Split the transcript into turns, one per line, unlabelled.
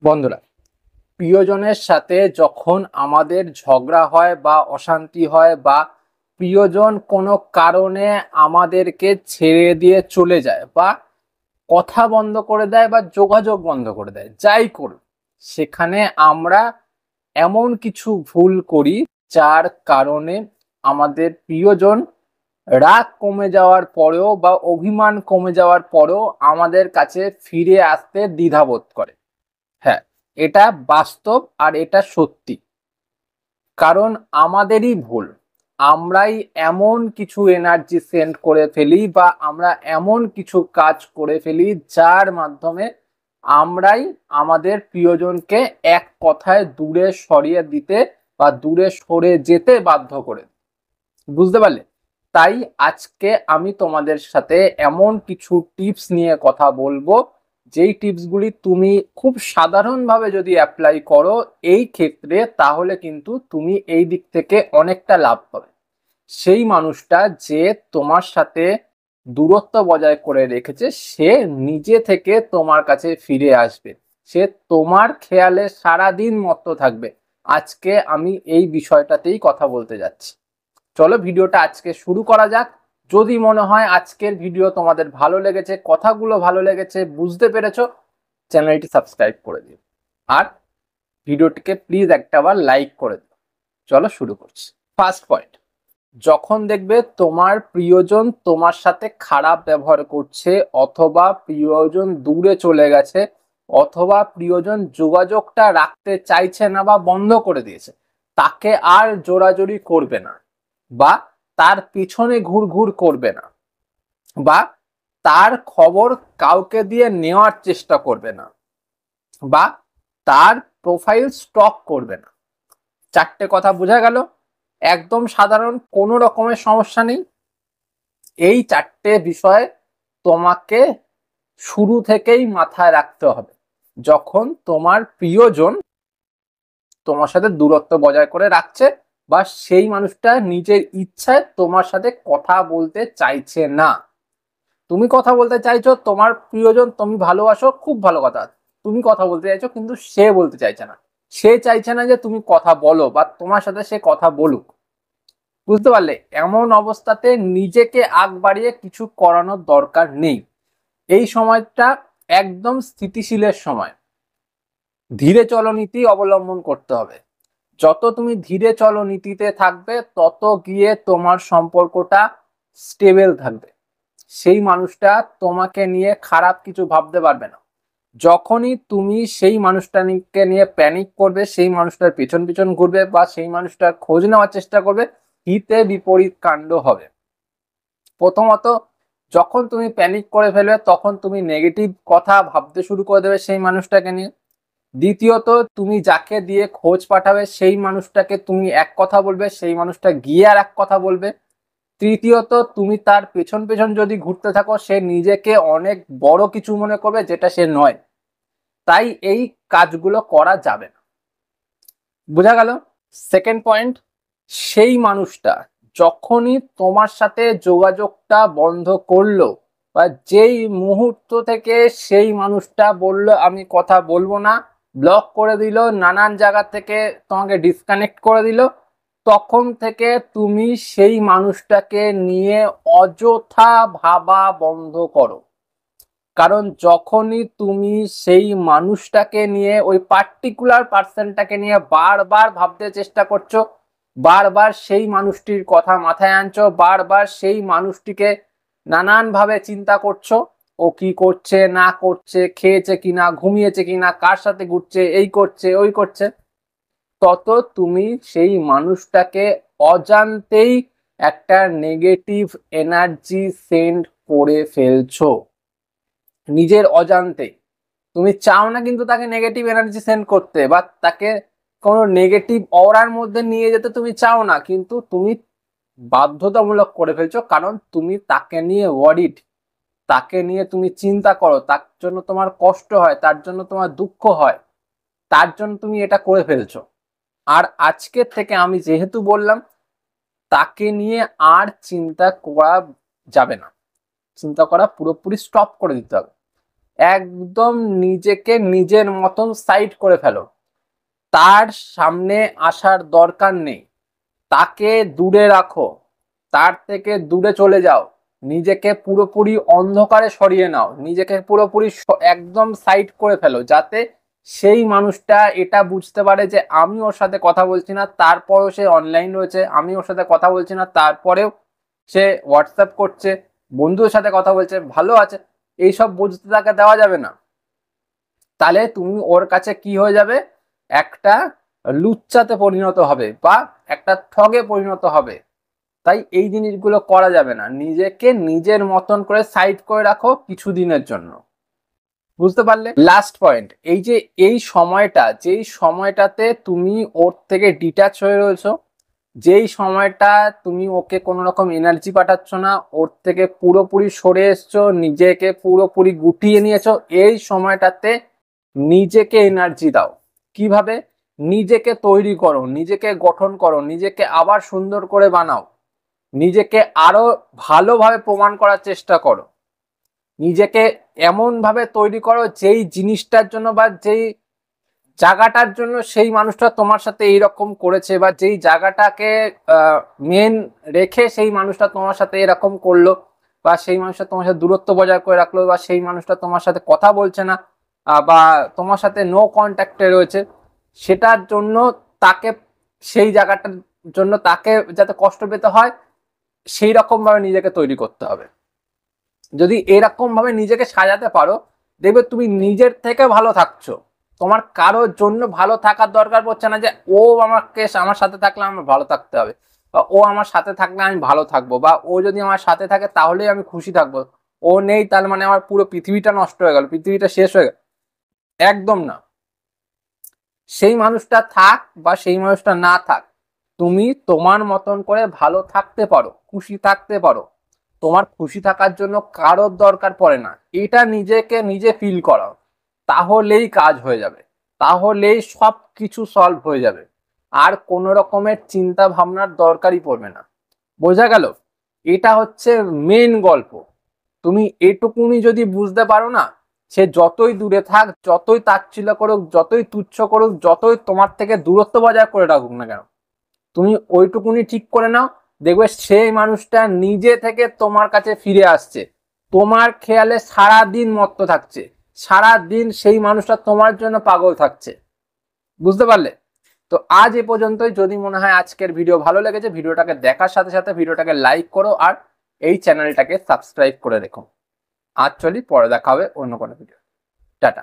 বন্ধুরা, প্রিয়জনের সাথে যখন আমাদের ঝগড়া হয় বা অশান্তি হয় বা প্রিয়জন কোনো কারণে আমাদেরকে ছেড়ে দিয়ে চলে যায় বা কথা বন্ধ করে দেয় বা যোগাযোগ বন্ধ করে দেয়, যাই করুক, সেখানে আমরা এমন কিছু ভুল করি যার কারণে আমাদের প্রিয়জন রাগ কমে যাওয়ার পরেও বা অভিমান কমে যাওয়ার পরেও আমাদের কাছে ফিরে আসতে দ্বিধাবোধ করে। হ্যাঁ, এটা বাস্তব আর এটা সত্যি। কারণ আমাদেরই ভুল। আমরাই এমন কিছু এনার্জি সেন্ড করে ফেলি বা আমরা এমন কিছু কাজ করে ফেলি যার মাধ্যমে আমরাই আমাদের প্রিয়জনকে এক কথায় দূরে সরিয়ে দিতে বা দূরে সরে যেতে বাধ্য করে। বুঝতে পারলে? তাই আজকে আমি তোমাদের সাথে এমন কিছু টিপস নিয়ে কথা বলবো, যেই টিপসগুলি তুমি খুব সাধারণভাবে যদি অ্যাপ্লাই করো এই ক্ষেত্রে, তাহলে কিন্তু তুমি এই দিক থেকে অনেকটা লাভ পাবে। সেই মানুষটা যে তোমার সাথে দূরত্ব বজায় করে রেখেছে, সে নিজে থেকে তোমার কাছে ফিরে আসবে। সে তোমার খেয়ালে সারাদিন মত্ত থাকবে। আজকে আমি এই বিষয়টাতেই কথা বলতে যাচ্ছি। চলো ভিডিওটা আজকে শুরু করা যাক। যদি মনে হয় আজকের ভিডিও তোমাদের ভালো লেগেছে, কথাগুলো ভালো লেগেছে, বুঝতে পেরেছো, চ্যানেলটি সাবস্ক্রাইব করে দিও আর ভিডিওটিকে প্লিজ একটাবার লাইক করে দিও। চলো শুরু করছি। ফার্স্ট পয়েন্ট, যখন দেখবে তোমার প্রিয়জন তোমার সাথে খারাপ ব্যবহার করছে, অথবা প্রিয়জন দূরে চলে গেছে, অথবা প্রিয়জন যোগাযোগটা রাখতে চাইছে না বা বন্ধ করে দিয়েছে, তাকে আর জোরাজুরি করবে না, বা তার পিছনে ঘুরঘুর করবে না, বা তার খবর কাউকে দিয়ে নেওয়ার চেষ্টা করবে না, বা তার প্রোফাইল স্টক করবে না। চারটে কথা বোঝা গেল? একদম সাধারণ, কোনো রকমের সমস্যা নেই। এই চারটে বিষয় তোমাকে শুরু থেকেই মাথায় রাখতে হবে যখন তোমার প্রিয়জন তোমার সাথে দূরত্ব বজায় করে রাখছে, বা সেই মানুষটা নিজের ইচ্ছায় তোমার সাথে কথা বলতে চাইছে না। তুমি কথা বলতে চাইছো, তোমার প্রিয়জন তুমি ভালোবাসো, খুব ভালো কথা, তুমি কথা বলতে চাইছো, কিন্তু সে বলতে চাইছে না। সে চাইছে না যে তুমি কথা বলো বা তোমার সাথে সে কথা বলুক। বুঝতে পারলে? এমন অবস্থাতে নিজেকে আগ বাড়িয়ে কিছু করানোর দরকার নেই। এই সময়টা একদম স্থিতিশীলের সময়। ধীরে চলো নীতি অবলম্বন করতে হবে। যত তুমি ধীরে চলো নীতিতে থাকবে, তত গিয়ে তোমার সম্পর্কটা স্টেবল থাকবে। সেই মানুষটা তোমাকে নিয়ে খারাপ কিছু ভাবতে পারবে না। যখনই তুমি সেই মানুষটাকে নিয়ে প্যানিক করবে, সেই মানুষটার পিছন পিছন ঘুরবে বা সেই মানুষটার খোঁজ নেওয়ার চেষ্টা করবে, হিতে বিপরীত কাণ্ড হবে। প্রথমত, যখন তুমি প্যানিক করে ফেলবে, তখন তুমি নেগেটিভ কথা ভাবতে শুরু করে দেবে সেই মানুষটাকে নিয়ে। দ্বিতীয়ত, তুমি যাকে দিয়ে খোঁজ পাঠাবে সেই মানুষটাকে তুমি এক কথা বলবে, সেই মানুষটা গিয়ে আর এক কথা বলবে। তৃতীয়ত, তুমি তার পেছন পেছন যদি ঘুরতে থাকো, সে নিজেকে অনেক বড় কিছু মনে করবে, যেটা সে নয়। তাই এই কাজগুলো করা যাবে না। বোঝা গেল? সেকেন্ড পয়েন্ট, সেই মানুষটা যখনই তোমার সাথে যোগাযোগটা বন্ধ করলো, বা যেই মুহূর্ত থেকে সেই মানুষটা বলল আমি কথা বলবো না, ব্লক করে দিল, নানান জায়গা থেকে তোমাকে ডিসকানেক্ট করে দিল, তখন থেকে তুমি সেই মানুষটাকে নিয়ে অযথা ভাবা বন্ধ করো। কারণ যখনই তুমি সেই মানুষটাকে নিয়ে, ওই পার্টিকুলার পার্সনটাকে নিয়ে বারবার ভাবতে চেষ্টা করছো, বারবার সেই মানুষটির কথা মাথায় আনছো, বারবার সেই মানুষটিকে নানান ভাবে চিন্তা করছো, ও কি করছে না করছে, খেয়েছে কিনা, ঘুমিয়েছে কিনা, কার সাথে ঘুরছে, এই করছে ওই করছে, তত তুমি সেই মানুষটাকে অজান্তেই একটা নেগেটিভ এনার্জি সেন্ড করে ফেলছো। নিজের অজান্তে তুমি চাও না কিন্তু তাকে নেগেটিভ এনার্জি সেন্ড করতে, বা তাকে কোনো নেগেটিভ অরার মধ্যে নিয়ে যেতে তুমি চাও না, কিন্তু তুমি বাধ্যতামূলক করে ফেলছো। কারণ তুমি তাকে নিয়ে ওয়ারিড, তাকে নিয়ে তুমি চিন্তা করো, তার জন্য তোমার কষ্ট হয়, তার জন্য তোমার দুঃখ হয়, তার জন্য তুমি এটা করে ফেলছো। আর আজকের থেকে আমি যেহেতু বললাম, তাকে নিয়ে আর চিন্তা করা যাবে না। চিন্তা করা পুরোপুরি স্টপ করে দিতে হবে। একদম নিজেকে নিজের মতন সাইড করে ফেলো, তার সামনে আসার দরকার নেই, তাকে দূরে রাখো, তার থেকে দূরে চলে যাও, নিজেকে পুরোপুরি অন্ধকারে সরিয়ে নাও, নিজেকে পুরোপুরি একদম সাইড করে ফেলো, যাতে সেই মানুষটা এটা বুঝতে পারে যে আমি ওর সাথে কথা বলছি না, তারপরেও সে অনলাইন রয়েছে, আমি ওর সাথে কথা বলছি না, তারপরেও সে হোয়াটসঅ্যাপ করছে, বন্ধুদের সাথে কথা বলছে, ভালো আছে। এইসব বুঝতে তাকে দেওয়া যাবে না। তাহলে তুমি ওর কাছে কি হয়ে যাবে, একটা লুচ্চাতে পরিণত হবে বা একটা ঠগে পরিণত হবে। তাই এই জিনিসগুলো করা যাবে না, নিজেকে নিজের মতন করে সাইড করে রাখো কিছুদিনের জন্য। বুঝতে পারলে? লাস্ট পয়েন্ট, এই যে এই সময়টা, যেই সময়টাতে তুমি ওর থেকে ডিট্যাচ হয়ে রয়েছো, যেই সময়টা তুমি ওকে কোনো রকম এনার্জি পাঠাচ্ছ না, ওর থেকে পুরোপুরি সরে এসছো, নিজেকে পুরোপুরি গুটিয়ে নিয়েছো, এই সময়টাতে নিজেকে এনার্জি দাও। কিভাবে? নিজেকে তৈরি করো, নিজেকে গঠন করো, নিজেকে আবার সুন্দর করে বানাও, নিজেকে আরো ভালোভাবে প্রমাণ করার চেষ্টা করো, নিজেকে এমন ভাবে তৈরি করো যেই জিনিসটার জন্য বা যেই জায়গাটার জন্য সেই মানুষটা তোমার সাথে এইরকম করেছে, বা যেই জায়গাটাকে মেন রেখে সেই মানুষটা তোমার সাথে এরকম করলো, বা সেই মানুষটা তোমার সাথে দূরত্ব বজায় করে রাখলো, বা সেই মানুষটা তোমার সাথে কথা বলছে না, বা তোমার সাথে নো কন্ট্যাক্টে রয়েছে, সেটার জন্য তাকে, সেই জায়গাটার জন্য তাকে যাতে কষ্ট পেতে হয়, সেই রকম ভাবে নিজেকে তৈরি করতে হবে। যদি এরকম ভাবে নিজেকে সাজাতে পারো, দেখবে তুমি নিজের থেকে ভালো থাকছো, তোমার কারোর জন্য ভালো থাকার দরকার পড়ছে না যে ও আমাকে, আমার সাথে থাকলে আমার ভালো থাকতে হবে, বা ও আমার সাথে থাকলে আমি ভালো থাকবো, বা ও যদি আমার সাথে থাকে তাহলেই আমি খুশি থাকবো, ও নেই তার মানে আমার পুরো পৃথিবীটা নষ্ট হয়ে গেল, পৃথিবীটা শেষ হয়ে গেল। একদম না। সেই মানুষটা থাক বা সেই মানুষটা না থাক, তুমি তোমার মতন করে ভালো থাকতে পারো, খুশি থাকতে পারো, তোমার খুশি থাকার জন্য কারোর দরকার পড়ে না, এটা নিজেকে নিজে ফিল করো, তাহলেই কাজ হয়ে যাবে, তাহলেই সব কিছু সলভ হয়ে যাবে, আর কোনো রকমের চিন্তা ভাবনার দরকারই পড়বে না। বোঝা গেল? এটা হচ্ছে মেন গল্প। তুমি এটুকুনি যদি বুঝতে পারো না, সে যতই দূরে থাক, যতই তাচ্ছিল্য করুক, যতই তুচ্ছ করুক, যতই তোমার থেকে দূরত্ব বজায় করে রাখুক না কেন, তুমি ওইটুকুনি ঠিক করে নাও, দেখবে সেই মানুষটা নিজে থেকে তোমার কাছে ফিরে আসছে, তোমার খেয়ালে সারা দিন মত্ত থাকছে, সারা দিন সেই মানুষটা তোমার জন্য পাগল থাকছে। বুঝতে পারলে? তো আজ এ পর্যন্তই। যদি মনে হয় আজকের ভিডিও ভালো লেগেছে, ভিডিওটাকে দেখার সাথে সাথে ভিডিওটাকে লাইক করো, আর এই চ্যানেলটাকে সাবস্ক্রাইব করে রেখো। আজ চলি, পরে দেখা হবে অন্য কোনো ভিডিও। টাটা।